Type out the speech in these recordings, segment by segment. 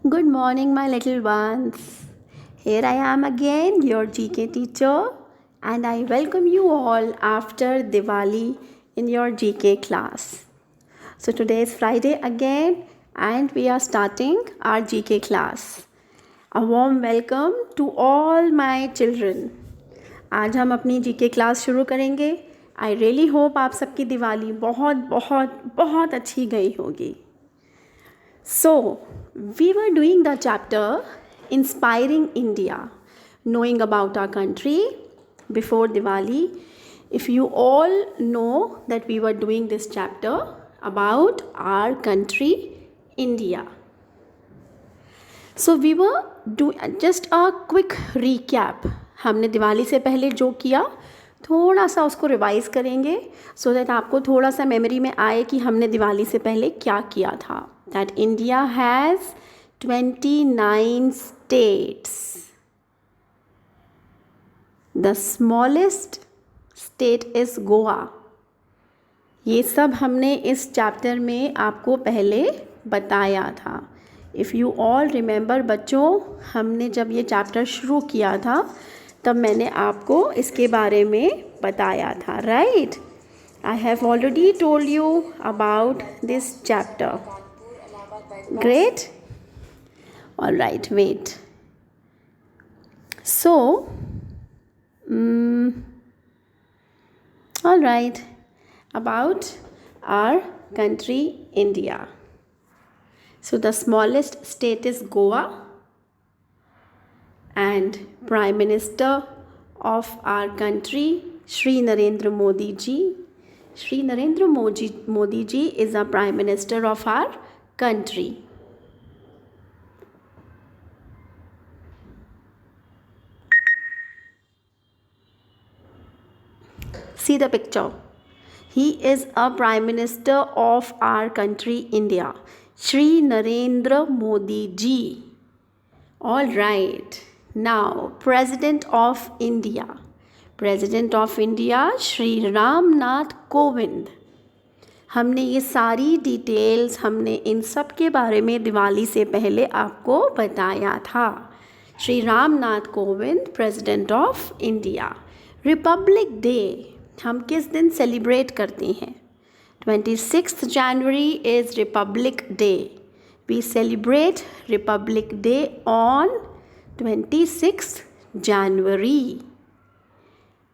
Good morning, my little ones. Here I am again, your GK teacher, and I welcome you all after Diwali in your GK class. So, today is Friday again, and we are starting our GK class. A warm welcome to all my children. आज हम अपनी GK class शुरू करेंगे. I really hope आप सबकी दिवाली बहुत बहुत बहुत अच्छी गई होगी. So, we were doing the chapter Inspiring India, knowing about our country before Diwali. If you all know that we were doing this chapter about our country, India. So, we were doing just a quick recap. हमने दिवाली से पहले जो किया थोड़ा सा उसको revise करेंगे so that आपको थोड़ा सा मेमोरी में आए कि हमने दिवाली से पहले क्या किया था. That India has 29 states. The smallest state is Goa. ये सब हमने इस चैप्टर में आपको पहले बताया था. If you all remember बच्चों, हमने जब ये चैप्टर शुरू किया था तब मैंने आपको इसके बारे में बताया था, right? I have already told you about this chapter. Great. All right, wait. So, all right, about our country, India. So, the smallest state is Goa, and Prime Minister of our country, Shri Narendra Modi ji. Shri Narendra Modi ji is the Prime Minister of our country. See the picture. He is a Prime Minister of our country, India. Shri Narendra Modi ji. All right. Now, President of India. President of India, Shri Ram Nath Kovind. हमने ये सारी details हमने इन सब के बारे में दिवाली से पहले आपको बताया था. Shri Ram Nath Kovind, president of India. Republic day हम किस दिन सेलिब्रेट करते हैं? 26 January is republic day. We celebrate republic day on 26 January.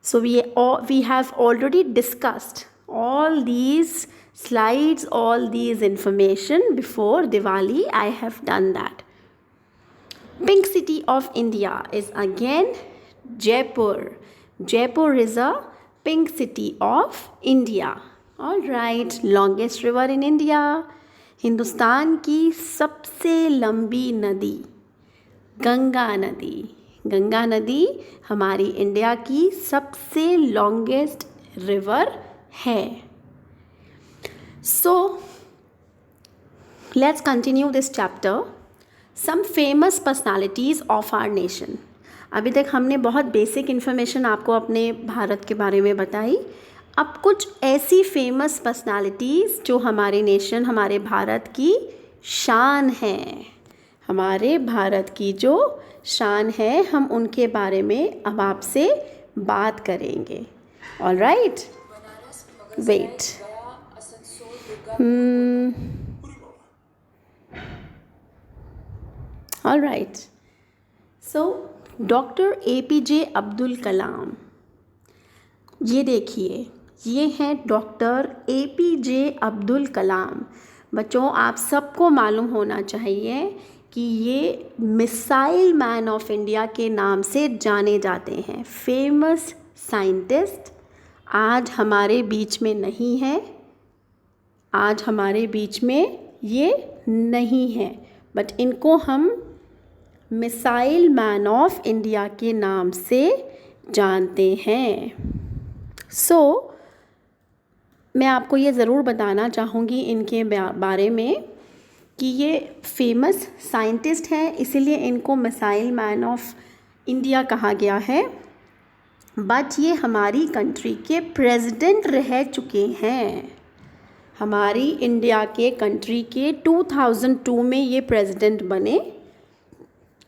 So we have already discussed all these slides, all these information before Diwali. I have done that. Pink city of India is again Jaipur. Jaipur is a pink city of India. All right, longest river in India. Hindustan की सबसे लंबी नदी गंगा नदी. गंगा नदी हमारी India की सबसे longest river है. So, let's continue this chapter. Some famous personalities of our nation. अभी तक हमने बहुत बेसिक इन्फॉर्मेशन आपको अपने भारत के बारे में बताई. अब कुछ ऐसी फेमस पर्सनालिटीज़ जो हमारे नेशन, हमारे भारत की शान हैं. हमारे भारत की जो शान है हम उनके बारे में अब आपसे बात करेंगे. All right, wait. All right. So doctor APJ Abdul Kalam. ये देखिए, ये हैं डॉक्टर APJ अब्दुल कलाम. बच्चों, आप सबको मालूम होना चाहिए कि ये मिसाइल मैन ऑफ इंडिया के नाम से जाने जाते हैं. फेमस साइंटिस्ट आज हमारे बीच में नहीं है. आज हमारे बीच में ये नहीं है, बट इनको हम मिसाइल मैन ऑफ इंडिया के नाम से जानते हैं. सो मैं आपको ये ज़रूर बताना चाहूँगी इनके बारे में कि ये फेमस साइंटिस्ट हैं, इसीलिए इनको मिसाइल मैन ऑफ इंडिया कहा गया है. बट ये हमारी कंट्री के प्रेसिडेंट रह चुके हैं. हमारी इंडिया के कंट्री के 2002 में ये प्रेसिडेंट बने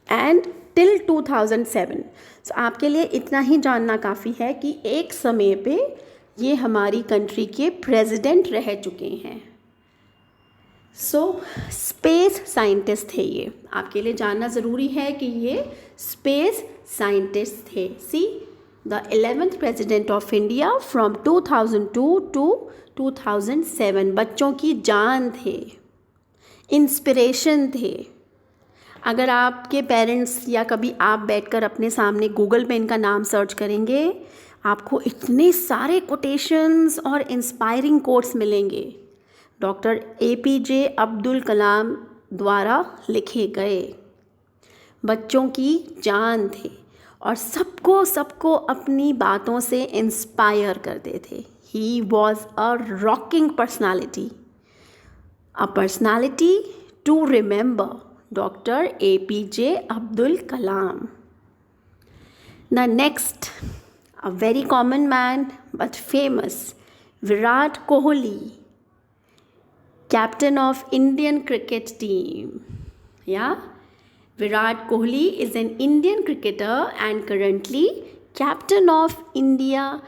एंड टिल 2007। सो आपके लिए इतना ही जानना काफ़ी है कि एक समय पे ये हमारी कंट्री के प्रेसिडेंट रह चुके हैं। सो स्पेस साइंटिस्ट थे ये, आपके लिए जानना ज़रूरी है कि ये स्पेस साइंटिस्ट थे। See the 11th president of India from 2002 to 2007, बच्चों की जान थे, इंस्पिरेशन थे। अगर आपके पेरेंट्स या कभी आप बैठकर अपने सामने गूगल पे इनका नाम सर्च करेंगे, आपको इतने सारे कोटेशंस और इंस्पायरिंग कोट्स मिलेंगे, डॉक्टर APJ अब्दुल कलाम द्वारा लिखे गए। बच्चों की जान थे और सबको अपनी बातों से इंस्पायर करते थे। He was a rocking personality, a personality to remember, doctor APJ Abdul Kalam. The next, a very common man but famous, Virat Kohli, captain of Indian cricket team. Yeah, Virat Kohli is an Indian cricketer and currently captain of India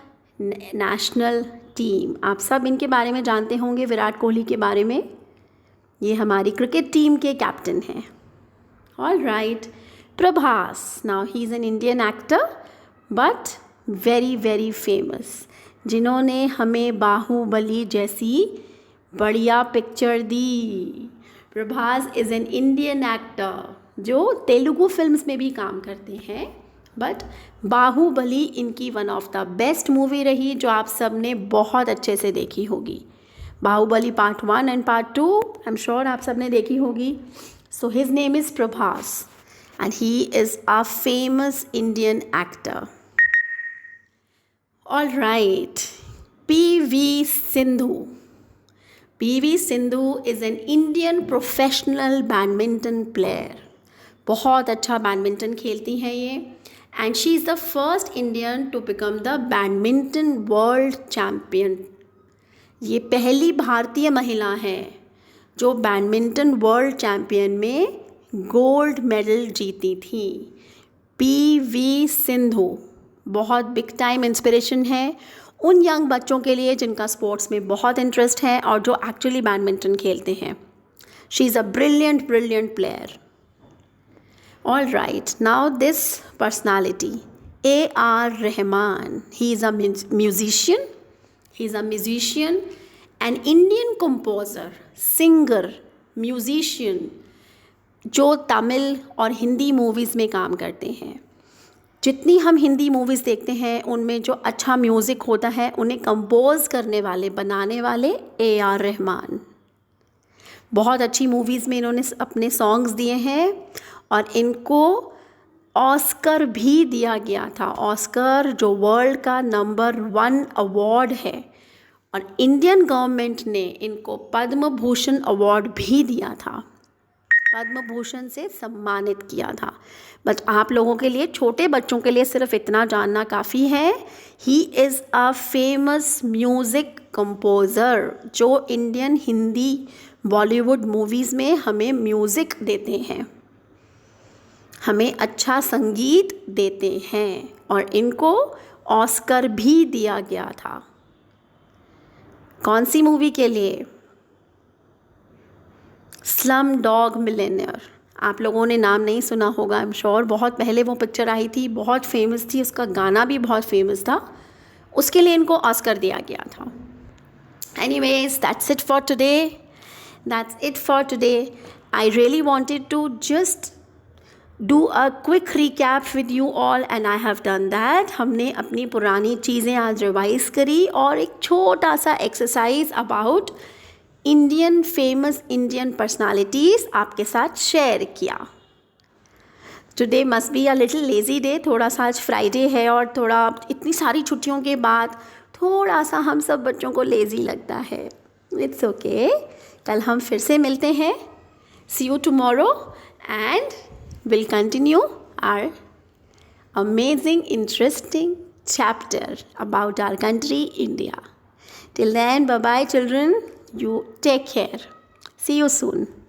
national team. आप सब इनके बारे में जानते होंगे, विराट कोहली के बारे में। ये हमारी क्रिकेट टीम के कैप्टन हैं। All right, Prabhas, now he is an Indian actor but very very famous, जिन्होंने हमें बाहुबली जैसी बढ़िया picture the. Prabhas is an Indian actor जो तेलुगु फिल्म्स में भी काम करते हैं, बट बाहुबली इनकी one of the best movie रही जो आप सब ने बहुत अच्छे से देखी होगी। Baahubali part 1 and part 2 I am sure आप सब ने देखी होगी। So his name is Prabhas and he is a famous Indian actor. All right, PV Sindhu. PV Sindhu is an Indian professional badminton player. बहुत अच्छा बैडमिंटन खेलती हैं ये, and she is the first Indian to become the badminton world champion. ये पहली भारतीय महिला है जो बैडमिंटन वर्ल्ड चैम्पियन में गोल्ड मेडल जीती थी। PV सिंधु बहुत बिग टाइम इंस्पिरेशन है उन यंग बच्चों के लिए जिनका स्पोर्ट्स में बहुत इंटरेस्ट है और जो एक्चुअली बैडमिंटन खेलते हैं। She is a brilliant player. All right, now this personality, AR Rahman. He is a musician, an Indian composer, singer, musician जो तमिल और हिंदी मूवीज़ में काम करते हैं। जितनी हम हिंदी मूवीज़ देखते हैं उनमें जो अच्छा म्यूज़िक होता है उन्हें कंपोज करने वाले, बनाने वाले AR रहमान। बहुत अच्छी मूवीज़ में इन्होंने अपने सॉन्ग्स दिए हैं और इनको ऑस्कर भी दिया गया था। ऑस्कर जो वर्ल्ड का नंबर 1 अवार्ड है, और इंडियन गवर्नमेंट ने इनको पद्म भूषण अवार्ड भी दिया था, पद्म भूषण से सम्मानित किया था। बट आप लोगों के लिए, छोटे बच्चों के लिए सिर्फ इतना जानना काफ़ी है, ही is a famous music composer जो इंडियन, हिंदी, बॉलीवुड मूवीज़ में हमें म्यूज़िक देते हैं, हमें अच्छा संगीत देते हैं, और इनको ऑस्कर भी दिया गया था। कौन सी मूवी के लिए? Slum dog millionaire. आप लोगों ने नाम नहीं सुना होगा, आई एम श्योर। बहुत पहले वो पिक्चर आई थी, बहुत फेमस थी, उसका गाना भी बहुत फेमस था, उसके लिए इनको ऑस्कर दिया गया था। Anyways, that's it for today. I really wanted to just do a quick recap with you all and I have done that. हमने अपनी पुरानी चीज़ें आज रिवाइज करी और एक छोटा सा exercise about famous Indian personalities आपके साथ शेयर किया। Today must be a little lazy day. थोड़ा सा आज फ्राइडे है और थोड़ा इतनी सारी छुट्टियों के बाद थोड़ा सा हम सब बच्चों को लेज़ी लगता है। इट्स ओके, कल हम फिर से मिलते हैं। See you tomorrow and will continue our amazing interesting chapter about our country India. Till then, bye bye children. You take care. See you soon.